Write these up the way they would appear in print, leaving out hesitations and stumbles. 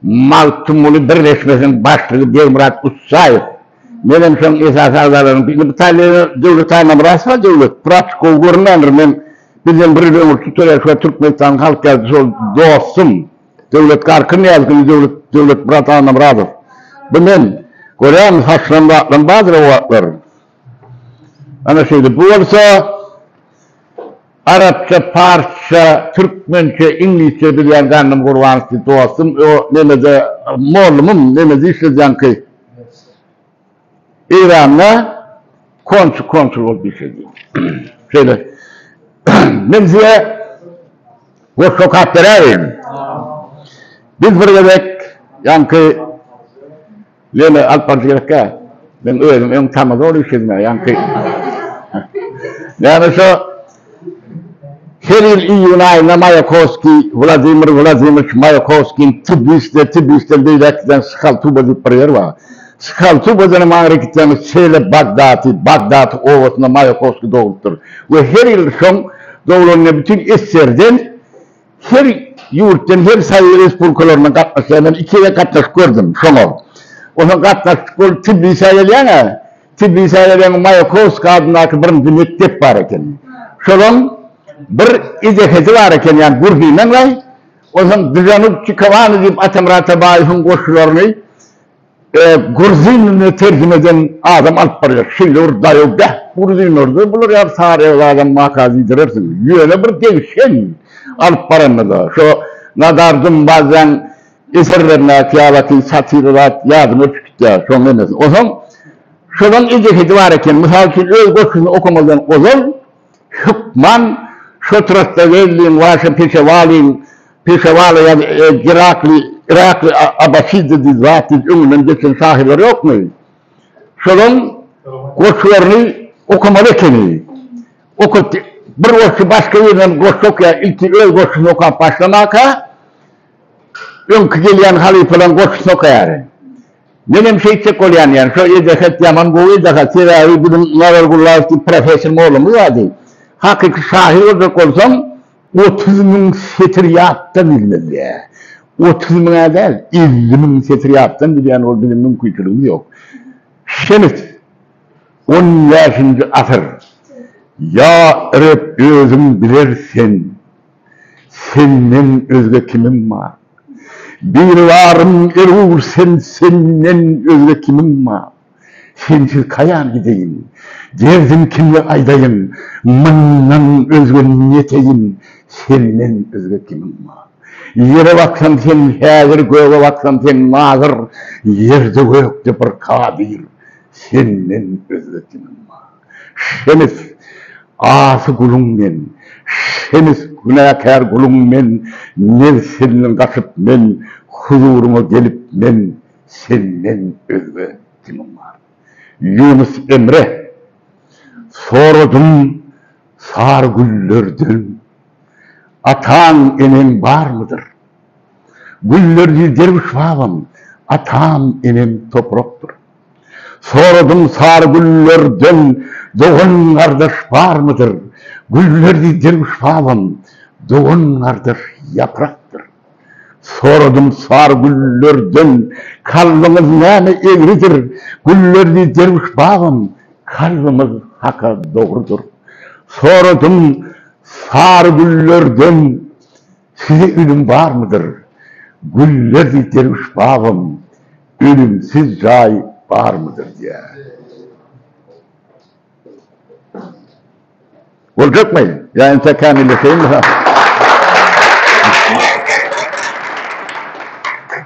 Maltumulu Birleşmesi'nin başlığı Delmurat Utsayev. Benim son esas ağlarım. Bizim İtalya'nın devlet anlamırasa devlet. Pratik olgurulanır. Men bizim bir ömür tutuyor. Şu Türkmenistan halk yazdı. Sol dostum. Devlet karkını yazgın. Devlet bırak anlamıradır. Ben Koreyan haşlandı aklım bazı revatlar. Ana şeydi. Bu olsa Arapça, Farsça, Türkmençe, İngilizce bilen kanım kurbansı dostum. O nemede morlumum, nemede işleyeceğim ki İran'la kontrol bir şey değil. Şöyle, ben size bu sokaklara arayayım. Biz bir gebek, yankı, yine Alparcı gerekka, ben öğrenim, en tamam doğru işledim, yankı. Yani şu, Kiril İyunay'la Mayakovski, Vladimir Mayakovski'nin Tbilisi'de değilekten Sıkal Tuba'da bir yer var. Sıkal Tuba'da mağarekitten Şeyle Bagdad ovasında Mayakovski doğultur. Ve her yıl son doğulunun bütün eserden, her yurttan, her sayı respublikalarına katlaşan, ben ikiye katlaş gördüm son ol. Onun katlaş gördüm, Tbilisi'ye Mayakovski adına bir mektep var eken. Şolun, bir izaheti var eken, yani Gurfi'yle var. O zaman düzenip çıkavanı deyip Atamrata Bayıf'ın koşularını Gurzin'ini tercüme eden adam alıp varıyor. Şimdi orada yok da Gurzin orada. Bulur ya sarı adam makazi dilersin. Yöne bir devşen alıp varanı da. Şu nadardım bazen eserlerine kıyafeti, satirirat yazma çıktı. Şu menesin. O zaman şuradan izaheti var eken. Misal ki öz koşunu okumadan o zaman hükman şotrasta verdiğin varsa peşevalı ya Iraklı Abbasidi zati ömründen geçen sahipleri yok mu? Şunun koşularını okumalıken bir koşu başka yerden koşu okuya ilk öl koşusunu okuyan başlamaka önkü gelen halifelen koşusunu okuyar. Benim şey çek olayan yani şu edeket yaman goğu edeket tedavi bizim navargullah profesör oğlumuz vardı. Hakiki şahit olacak olsam 30.000 setriyattan bilmez ya. 30.000'a değil, 50.000 setriyattan bilen o bilimin kuytuluğu yok. Şemit, 15. asır. Ya Rab özüm bilirsen, senden özge kimim var? Bir varım erur senden özge kimim var? Sensiz kayan gideyim, derdim kimle aydayım, mından özge niyeteyim, senden özge kimim var? Yere baksam sen hazır, göğe baksam sen nazır, yerde gökte bir kadir, senden özge kimim var? Şemiz, ası kulun men, şemiz günahkar kulun men, nefsinin kaçıp men, huzuruma gelip men, senden özge kimim var? Yunus Emre, sordum sar güllerden, atan enem var mıdır? Güllerdi derviş babam, atam enem topraktır. Sordum sar güllerden, doğun kardeş var mıdır? Güllerdi derviş babam, doğun kardeş yapraktır. Sordum sar güllerden, kalbimiz nane egridir. Güllerdi derviş babam, kalbimiz haka doğrudur. Sordum sar güllerden, size ölüm var mıdır? Güllerdi derviş babam, ölümsüz cay var mıdır diye. Olacak mı? Yani tekamülle şeyim mi?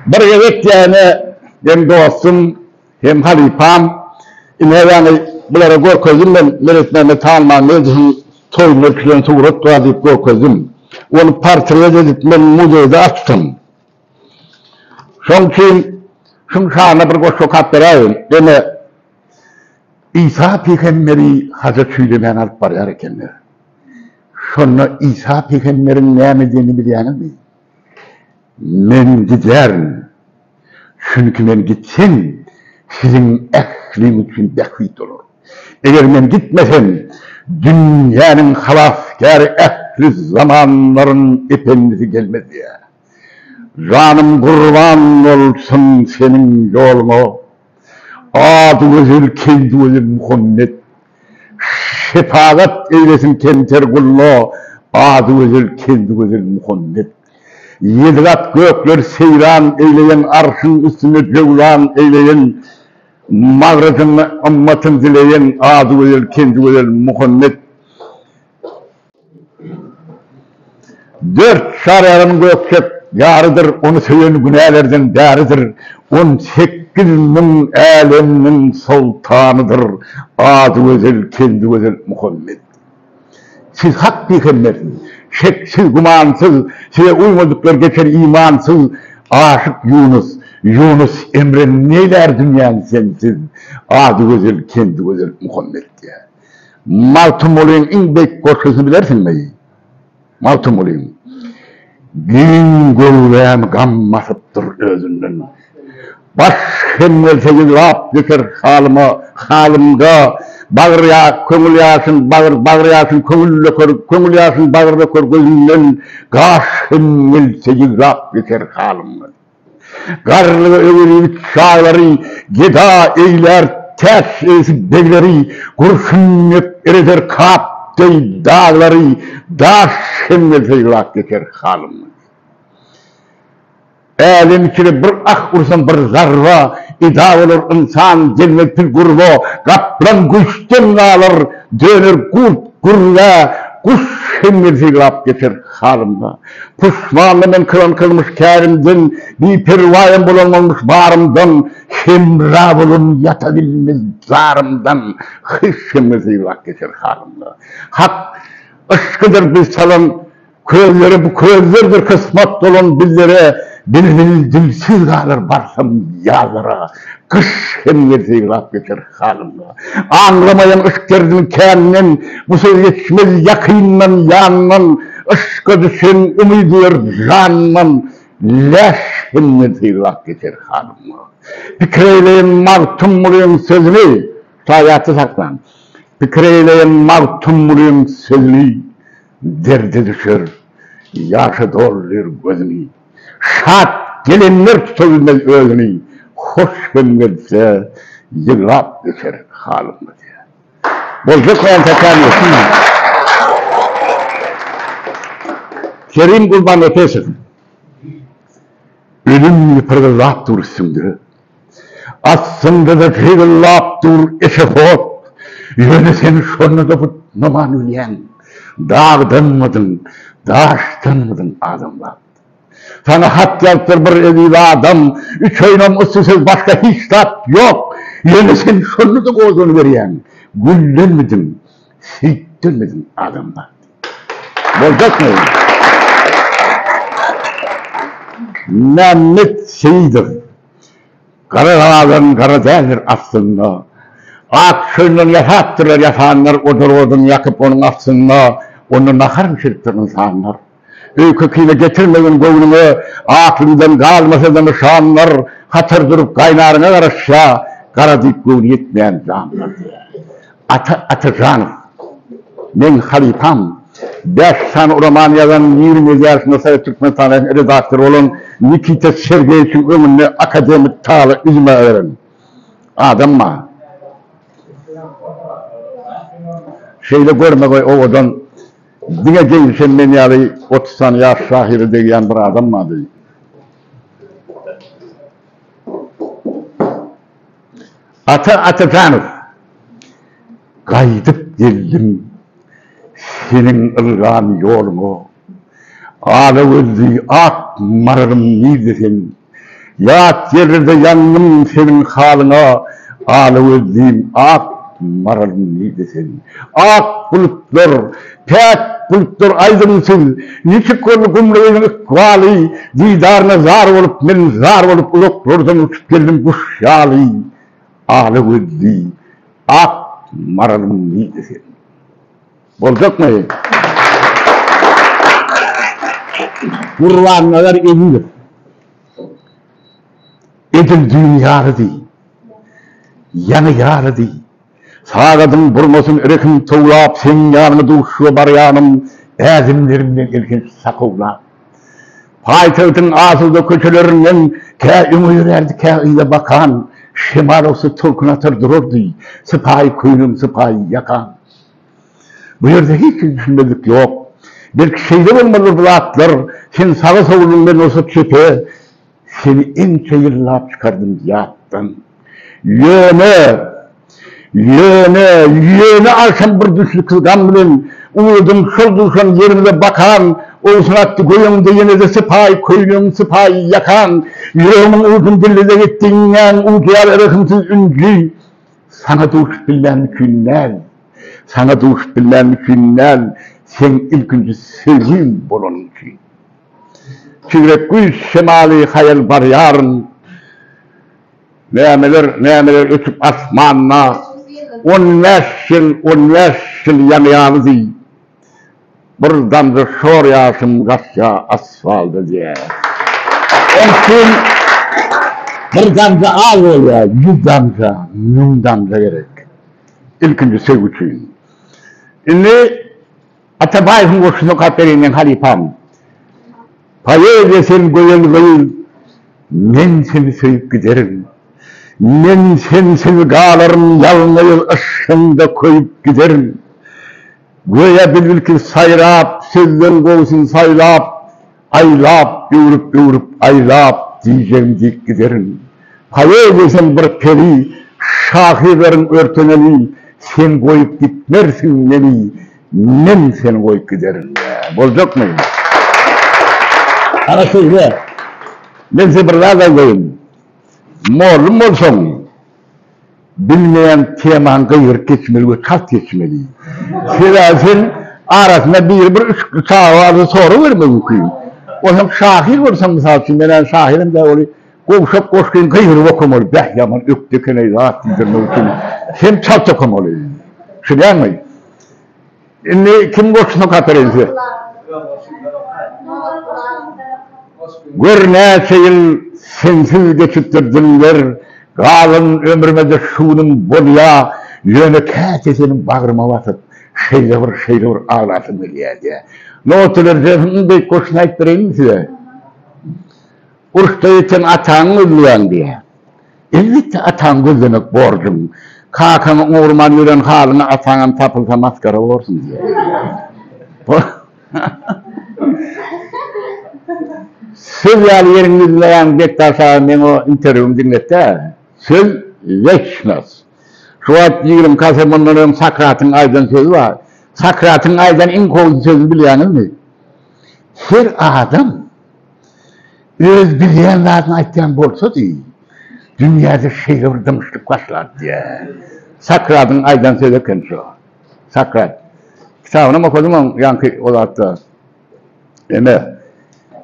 Bir evet yani hem dostum hem halifam yani bunlara görkezim ben meretmeme tanımam meclisin toyunu filan tuğrat tuğadıp görkezim onu partiye edip ben müdürde açtım çünkü şuna bir koşu kaptırayım yani İsa Peygamberi Hazreti Süleyman alıp var ekenler şuna İsa Peygamberin ne emediğini bileyenim mi? Men giderim. Çünkü men gitsem sizin ehlim için beklit olur. Eğer men gitmesem dünyanın halaskar ehli zamanların efendisi gelmez ya. Canım kurban olsun senin yoluna. Adı güzel, kendi güzel Muhammed. Şefaat eylesin kemter kullu. Adı güzel, kendi güzel Muhammed. Yedi kat gökler seyran eyleyen, arşın üstüne cevlan eyleyen, mağrızın ümmetin dileyen, adı güzel, kendi güzel Muhammed. Dört şararın gökçek yarıdır, onu söyleyen günahlerden daridir. 18 bin aleminin sultanıdır, adı güzel, kendi güzel Muhammed. Siz hak peygamberin, şeksiz, gumansız, size uymadıklar geçer imansız, aşık Yunus, Yunus Emre neler dünyanın sensiz, adı güzel, kendi güzel Muhammed diye. Maltum olayın en büyük korkusunu bilersin mi? Maltum olayın. Gün gölvem gammasıptır özünden. Baş hemmelsegi lap geçer halimga, bağır ya, köngül yaşın, bağır yaşın, köngül yaşın, bağır da kör gözünden, gaş hemmelsegi lap geçer halimga. Garlı öğrenip çağları, geda eyler, ters esip begleri, kurşun ereder kap dey dağları, daş hemmelsegi lap geçer halimga. Elin içine bir ah vursan bir zarva, ida olur insan cennetil gurbo, kaplan kuşten alır, döner kurt kurla, kuş hemmesi lap geçer halimda. Puşmanlı men kıran kılmış kârimden, bir pervayen bulanmamış bağrımdan, hemra bulun yatabilmez zarımdan, hış hemmesi lap geçer halimda. Hak ışkıdır biz salan, közleri bu közlerdir kısmet dolun bizlere, Bilbil dilsiz kalır barsam yağlara, kış hemlerse laf geçer halimda. Anlamayan ışkerdin kendin, bu söz geçmez yakınla yanman, ışka düşen ümidir canman, leş hemlerse laf geçer halimda. Pikreyleyin mağtum muluyun sözünü, hayatı saklan. Pikreyleyin mağtum muluyun sözünü, derde düşer, yaşı dolur gözünü. Şat gelenler tutabilmez özünü, hoş gelmezse yıllap düşer halimde diye. Bolca koyan tekanıyorsun. Kerim kurban ötesin. Ölüm yıpırgılap dur şimdi. Aslında da pırgılap dur eşefot. Yöne seni şonuna da bu naman üleyen. Dağdan mıdın, daştan mıdın adamlar. Sana hat yaptır bir evli adam, üç oynam ıssız başka hiç tat yok. Yine sen şunu da kozunu veriyen, güllenmedin, siktirmedin adamlar. Bolcak mı? Mehmet şeyidir. Karalardan kara değildir aslında. Akşamdan yasattırlar yasanlar, odun yakıp onun aslında, onu nakar mı şirktir insanlar? Öyküküyle getirmeyin gönlünü, aklından kalmasa da nişanlar, hatır durup kaynarına karışa, kara dik gönlü yetmeyen canlar. Atacanım, ben halifam, 5 tane Romanya'dan 20 yaşında Sayı Türkmenistan'ın redaktör olun, Nikita Sergeyev'in ömrüne akademik tağlı izme öğren. Adam mı? Şeyle görme koy oğudan, Dine gelsen beni yani 30 tane yaş şahiri diyen bir adam mı değil? Atacanov, kaydıp geldim senin ılgan yolunu, ağla öldü ak mararım neredesin, yat yerde yandım senin halına, ağla öldüğüm ak mararım neredesin, ak bulutlar, pek bulutlar aydınısın, niçin konu kumrayın ikvali, didarına zar olup, men zar olup, uluklardan uçup geldim kuş yali, ağla öldü, ak mararım neredesin. Olacak mı? Kurbanlar edilir. Edildiğin yarı değil. Yanı yarı değil. Sağladın burmasın erekim tuğlap, sen yanımı duşu bar yanım, ezimlerimden erken sakıvlap. Payitahtın ağzında köşelerinden kâim uyurerdi kâile bakan, şemarosu tolkunatır dururdu, sıpayi kuyunum sıpayi yakan. Bu yerde hiç düşünmedik yok. Bir şeyde olmalı bu atlar, sen sağa solun ben olsa çöpe, seni en çayırlap çıkardım yattan. Yöne akşam bir düşlü kızgan bilen, uğurdum şoldursan yerine bakan, olsun attı koyun yine de sıpay koyun sıpay yakan, yüreğimin uğurdum dille de gittiğinden, uğduyar erikimsiz üncü, sana duş bilen günler, sen ilkinci sevgim bolun ki. Çivrek güç şemali hayal var yarın, nemeler ötüp asmanına, 15 yıl yanıyağınızı, buradan da şor yağsın gasya asfalda diye. Onun buradan da al oluyor, 100 damca, 1000 damca gerek. İlkinci sevgiçiyim. Şimdi Atabay'ın koşunu katerinin halifam. Payı desen goyun, men seni sevip giderim. Men seni galarım yalnayıl ışığında koyup giderim. Göğe bilbil ki sayrap, sözden kovsun saylap, aylap, yoğurup aylap diyeceğim deyip giderim. Payı desen bir peri, şahilerin örtöneli, sen koyup gitmersin beni, men seni koyup giderim. Bozacak mıyım? Ana söyle, ben size birlerden koyayım. Morlum olsun, bilmeyen teman gayır geçmeli ve kat geçmeli. Sen arasında bir çağ vardı soru verme okuyayım. O zaman şahir varsa misal için, ben şahirim de öyle komşup koşkayım gayır okumalı. Beh yaman öktükene rahat değildir okuyayım. Hem çat okumalı. Şuraya mı? Şimdi kim koşunu katarın size? Gör ne şeyin sensiz geçittirdiler, kalın ömrüme şunun bolya, yönü kâtesinin bağrıma batıp, şeyle vur ağlasın diye. Ne oturur cefim de koşuna ettireyim size? Uçta için atağın özlüyen diye. Elbette atağın gözlemek borcum. Kakanın orman yören halına atağın tapılsa maskara olursun diye. Söz yerini izleyen Bektaş'a ben o intervyumu dinletti. Söz geçmez. Şu an 20 Kasım'ın Sakrat'ın aydan sözü var. Sakrat'ın aydan en kovuz sözü biliyorsunuz mu? Her adam öz bileyenlerden ayttan bolsa değil. Dünyada şeyler demişlik başlar diye. Sakrat'ın aydan sözü şu. Sakrat. Kitabını okudum yankı olattı.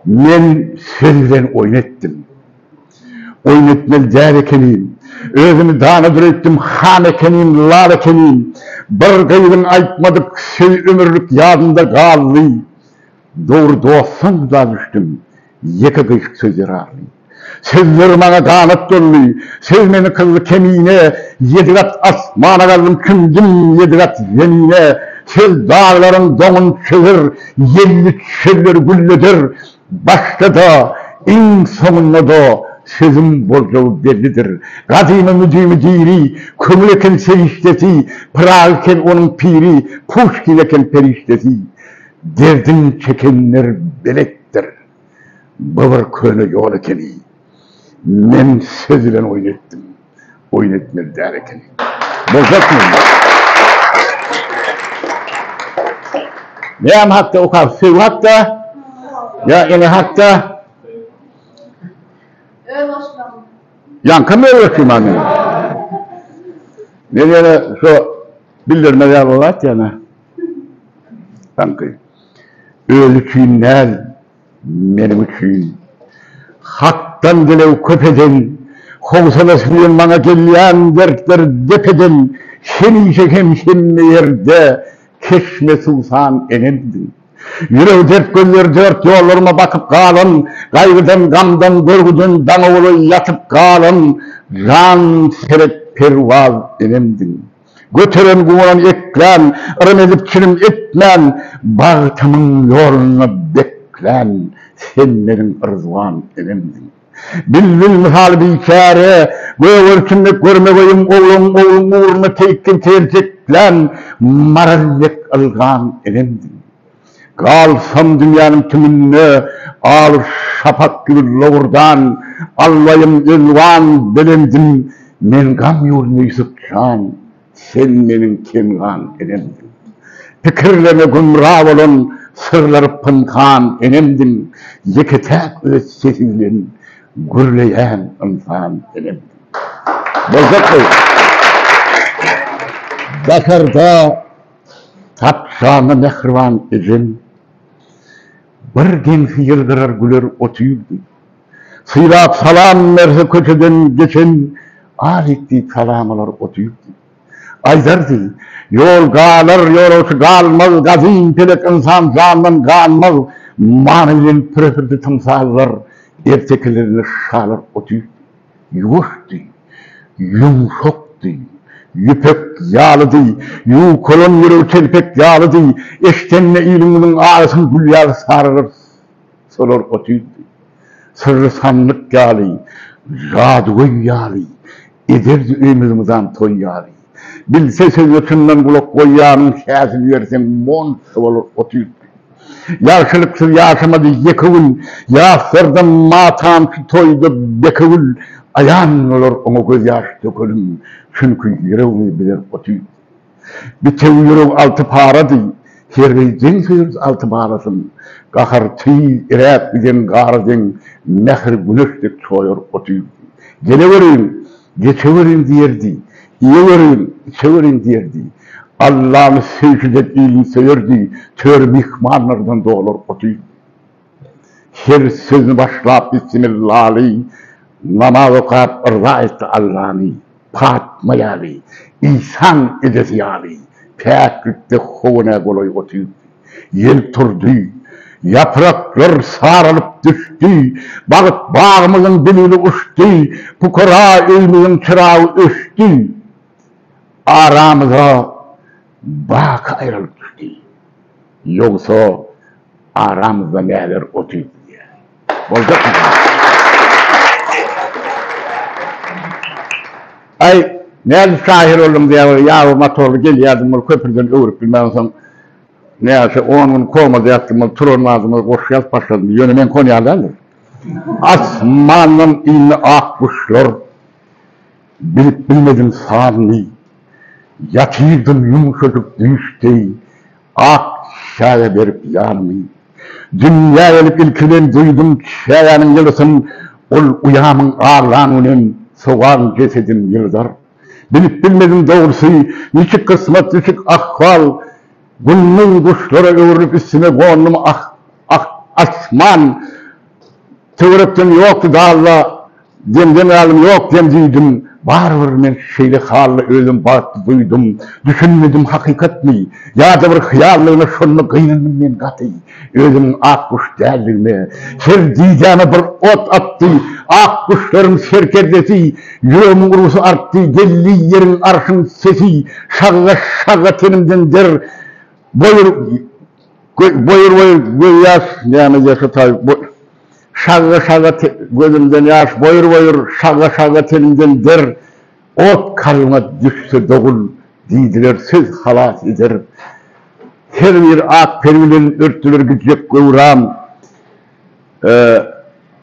Men sözden oynattım. Oynatmel der ekenim. Özümü dağına ettim, han ekenim, lar ekenim. Bir gayrın aytmadık, söz ömürlük yadında kaldı. Doğru dostum da düştüm. Yeka kışık sözler ağırlı. Sözler bana dağınıp dolu. Söz beni kıldı kemiğine. Yedirat asmana kaldım kündüm, yedirat zemine. Söz dağların donun çığır, yelli çöller güllüdür. Başta da, en sonunda da sözüm bolca bellidir. Kadime müdüğümü diri, kumuleken seviştesi, pırağıken onun piri, puşkileken periştesi. Derdin çekenler belektir. Bıvır köyüne yol ekeni. Men sözüyle oynatmır der ekeni. Bozak mıyım? Ne hatta o kadar sev hatta, ya yani hatta yankı mı öğreteyim anne? Ne yani şu bildirmeler var yani. Yankı. Ölçünler benim için. Hak'tan gelev köpeden, hovsalasının bana gelen dertler depeden, seni çekem şimdi yerde, keşme sultan enemdin. Yüreği dert göller dört yollarıma bakıp kalın, gayrıdan gamdan görgüdün danavulu yatıp kalın, can serek pervaz enemdin. Götüren kuğulan eklen, ırım edip çirim etmen, bağıtımın yolunu beklen, sen benim rızvan enemdin. Bilbil misal biçare, göğürçünde görmegeyim oğlum uğruna teykkin terceklen, marallek algan enemdin. Kalsam dünyanın tümünne, ağır şapak gibi loğurdan, Allah'ım elvan belemdim, men gam yolunu yusupcan, sen benim kengan enemdin. Fikirlerine gümrah olun, sırları pınkan enemdin, yeketek öz sesiyle gürleyen insan enemdin. Bozak Bey, Bakar'da tapşanı mehrivan ecem, bir genç yıldırar güler otuyurdu. Sıyrap salam merse köşeden geçen, alikti salamalar otuyurdu. Aydardı, yol galar, yol galmaz, gazin pelek insan candan galmaz, manevin pürefirdi tımsallar, ertekelerini şalar otuyurdu. Yuvuştu, yumuşaktı, yüpek yağlıdı, kolon yürü telpek yağlıdı, eştenle iliminin ağzın gülyar sarılır, solar otuyurdu. Sırrı sanlık yağlı, jadugoy yağlı, ederdi ümidimizden toy yağlı. Bilse sözütünden kulak koyyanın şahsını versen mon sıvalar otuyurdu. Yaşılıksız yaşamadı yekavul, yaşlardan matam ki toydu bekavul, ayan olur ona göz yaş dökülüm, çünkü yüreğini bilir otuyurdu. Bir tev yüreği altı paradı, herveyden sözümüz altı parasın, kahar tüy irek biden garden, mehir güneşlik çoğuyor otuyurdu. Geleverin, geçeverin diyerdi, İyiverin, içeverin diyerdi. Allah'ın sevcidet iyiliğini severdi, tör mihmanlardan doğulur otuydu. Her sözünü başlayıp Bismillah'ı, namaz okuyup ırza etti Allah'ını, patmayali, insan edesiyali, peklikte hovuna koloy otuydu. Yel turdu, yapraklar sarılıp düştü, bağımızın diliyle uçtu, fukara ilminin çırağı öştü. Aramıza bak ayrılıp düştü. Yoksa aramızda neler otuydu diye. Olacak mı? Ay, neler şahir oldum diye, yahu motorlu gel yardım, köprüden öğürüp bilmem neyse 10 gün komada yattım, turun ağzıma koş yaz başladım, yönümen Konya'dandır. Asmanın inli akmışlar, bilip bilmedim sağını, yatırdım yumuşacık düştü, ak şaya verip yanımı. Dünya elip ilkilen duydum şayanın yılısın, ol uyamın ağlanının soğan cesedim yıldar. Bilip bilmedim doğrusu, niçik kısmet, niçik ahval, bunun kuşlara öğürüp üstüne konum asman, tığırıptım yoktu dağla, demden alım yok demdiydim, var men şeyle hallı ölüm battı duydum, düşünmedim hakikat mi, ya da bir hıyarlığına şunu kıynanım men katı, ölüm ak kuş derdir mi, her diyeceğime bir ot attı, ak kuşların serkerdesi, yüreğimin urusu arttı, gelli yerin arşın sesi, şağa tenimden der, boyur yaş, yani yaşı tabi, şağa gözümden yaş, boyur şağa tenimden der, ot kalma düşse doğul, diydiler söz halas eder. Her bir ak perilerin örtülür gücek gövran,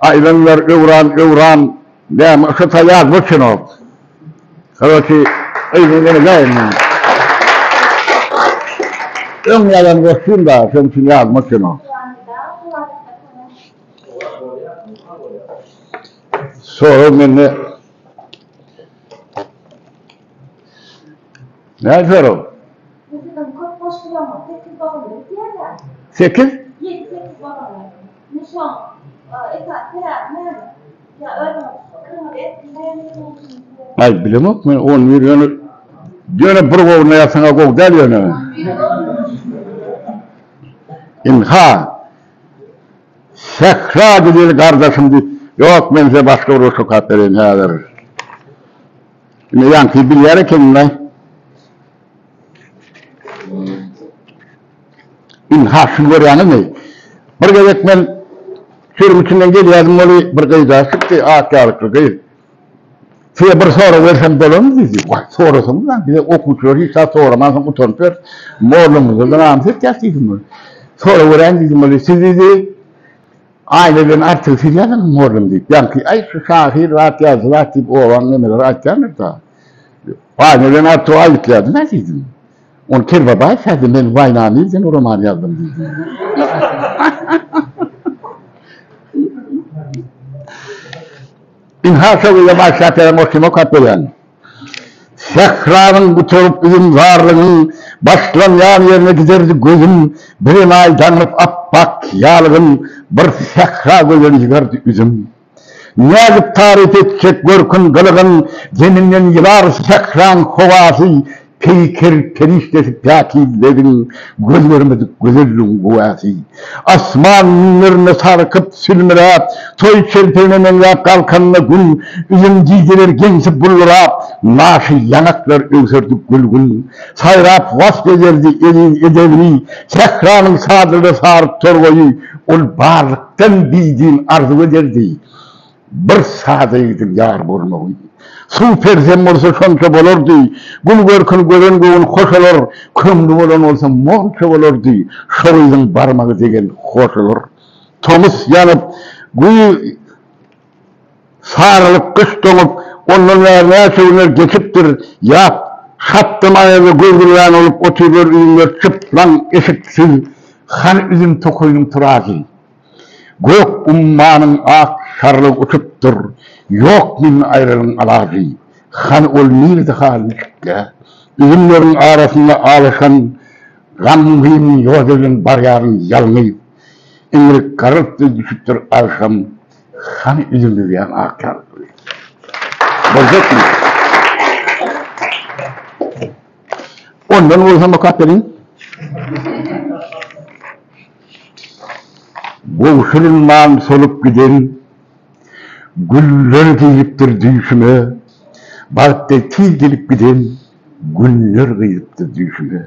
aylanlar övran, yani şu tayar boşun ol. Kardeşi, aylanları gayet. Ön yalan koşsun da, sen için yazmasın o. Sonra beni... Ne soru? 8? 7-8 babalar. Nişan, etat, terat, nerede? Ya öyle kırmızı et, Ay bilemem mi? 11 yönü... Yönü burgovuna yasına kok del yönü. İmha. Sekra değil kardeşim. Yok ben size başka bir sokak vereyim. Şimdi yankı bir yere kendine. İmha şunu var yani ne? Bir gerek ben Şunun içinden geliyordum onu bir kıyıda çıktı, ağaçlarlıklı kıyı. Size bir soru versem böyle mi dedi? Vay sorusum lan, bize okutuyor, hiç daha soramazsam utanıyor. Morlumuzda da namsız geçtiydim bunu. Soru veren dedim öyle, siz dedi, aileden artık siz yazın morlum deyip. Yani ay şu şahir rahat yazdı, rahat deyip oğlan nemeler rahat yazılır da. Aileden artık ayıp yazdı, ne dedim? Onu kerva başladım, ben vaynanıyken o roman yazdım dedim. İnhaşavıyla başlatılan o kim o katlayan. Sehra'nın bu torup bizim varlığın başlanyan yerine giderdi gözüm. Bir aydanıp appak yağlığın bir sehra gözleri çıkardı üzüm. Niyazıp tarif edecek görkün kılığın zeminden yılar sehran kovası. Peyker periştesi pâkillerin gözlerimiz güzelliğin kuvvası. Asmanlarına sarkıp sülmürap, toy çelpeğine yap kalkanına gül, üzüm giydiler gençi bullurap, naşı yanaklar öksürdük gülgün. Sayrap vasfederdi edevri, sehranın sadrını sarıp torgoyu, ol bağırlıktan bildiğin arzu ederdi. Bir sadeydim yar burnuğu. Su perzem olsa şonça bolurdu. Gül görkün gören göğün hoş olur. Kömrü olan olsa monça olurdu. Şoğuydun barmağı degen hoş olur. Tomus yanıp, gül sarılıp kış donup, onların ne şeyler geçiptir. Yap, şattım ayağı gülgülen olup oturuyor ürünler çıplan eşiksiz. Han üzüm tokoyunun turası. Gök ummanın ak şarlık uçuptur. Yok min ayrılın alacı. Han ol nirdi halmişke. Üzümlerin arasında alışan gamgın yodelin baryarın yalnıyıp. İngilip karıptı düşüptür alşam. Han üzümlü yan akar. Bozak mı? Ondan olsam bakatların. Bu şırınman solup giden, güller giyiptir düşüme, balıkta tiz gelip giden, güller giyiptir düşüme.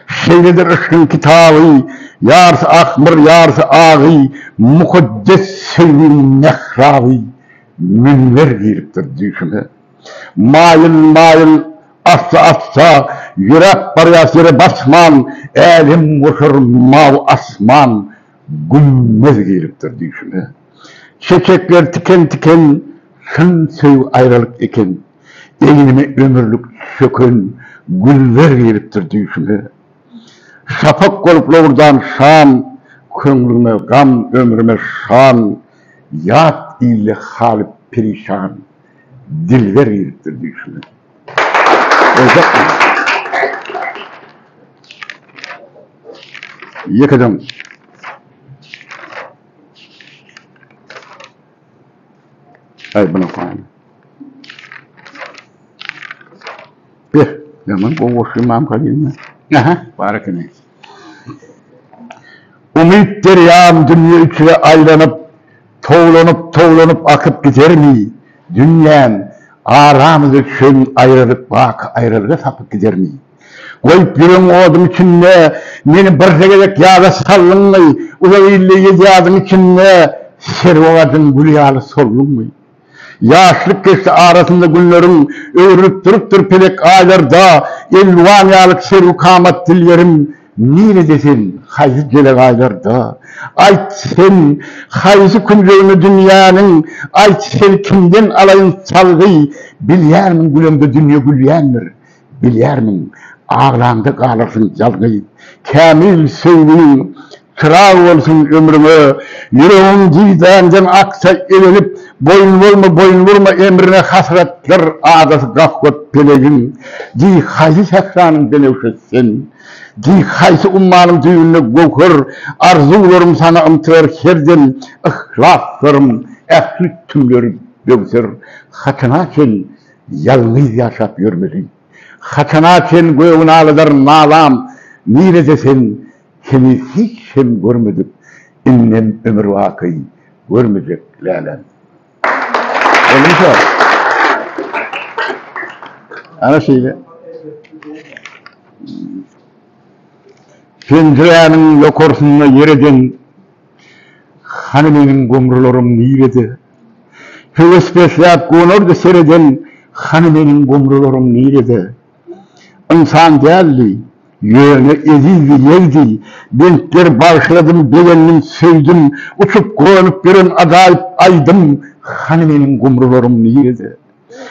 Şeyledir ışkın kitabı, yarsı akmır, yarsı ağı, mukaddes sevgin mehravi, münver giyiptir düşüme. Mayıl, assa, yürek baryas yere basman, elim vurur mav asman, gümmez geliptir düşüme. Çiçekler tiken, şın sev ayrılık eken, eğilime ömürlük sökün, güller geliptir düşüme. Şafak olup loğurdan şan, kömrüme gam, ömrüme şan, yat ile halip perişan, dilver geliptir düşüme. Olacak mı? Yıkadım. Ay buna koyayım. Bir, zaman bu boşluğum kalayım mı? Aha, barakını. Umut deryam dünya içine aylanıp, toğlanıp akıp gider mi? Dünyam aramız için ayrılığa sapıp gider mi? Koyup yürün odum içinde, beni bırakacak yağda sallın mı? Uzaylı yediğadım içinde, servadın gül yağlı sollun mu? Yaşlık geçti arasında günlerim, öğürüp duruptur pelek aylarda, elvan yağlık seru kamat dillerim, nire desin hayız gelek aylarda. Ayt sen, hayızı kuncuğunu dünyanın, ayt sen kimden alayın salgı, bilyar mın gülümde dünya gülyendir, bilyar mın ağlandı kalırsın yalgı, kamil sevdiğin, çırağı olsun ömrüme, yüreğim didenden aksa elenip, boyun vurma emrine hasretler ağdası gafgot peleğin, di haysi sekranın denevşetsin, di haysi ummanın düğününe gökür, arzularım sana ımtır herden, ihlaslarım, ehli tümleri böksür, hatanaken yalnız yaşap yürmeli, hatanaken göğün ağlıdır nalam, nire desin, seni hiç hem görmedik, innem ömür vakı görmeyecek lalen. Olmuşlar. Ana şeyle. Pencerenin yokursunda yereden Hani benim gomrularım nirede? Hüvespesiyat konordu sereden, hani benim gomrularım nirede? İnsan geldi, yöne ezildi, yevdi, bentler başladım, beğendim, sevdim, uçup konup birin adayıp aydım, hani benim gomrularım nirede?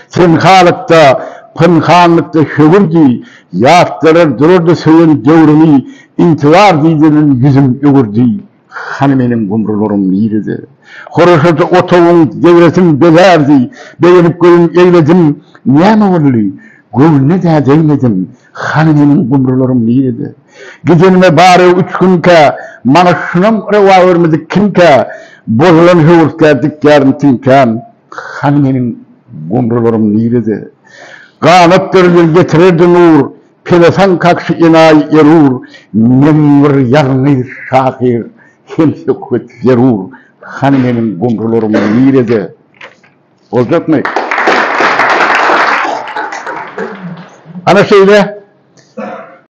Sen halıkta, pınhanlıkta şövürdü, yaftarar dururdu söyün devrimi, intivar diydiğinin yüzüm ögürdü, hani benim gomrularım nirede? Horoşatı otovun devretim belerdi, beğenip koyun eyledim, niyeme oldu? Gönlüne de değmedim, hani benim gomrularım nirede? Geceğime bari 3 günke, mana şunam reva vermedik kimke, bozulan hıvırtka dikkarın tinken, hani benim gomrularım nirede? Kanat dörülür getirirdi nur, pelesan kakşı inay erur, nemur yarnır şahir, hem sökvet zerur, hani benim gomrularım nirede? Olacak mı? Ana söyle.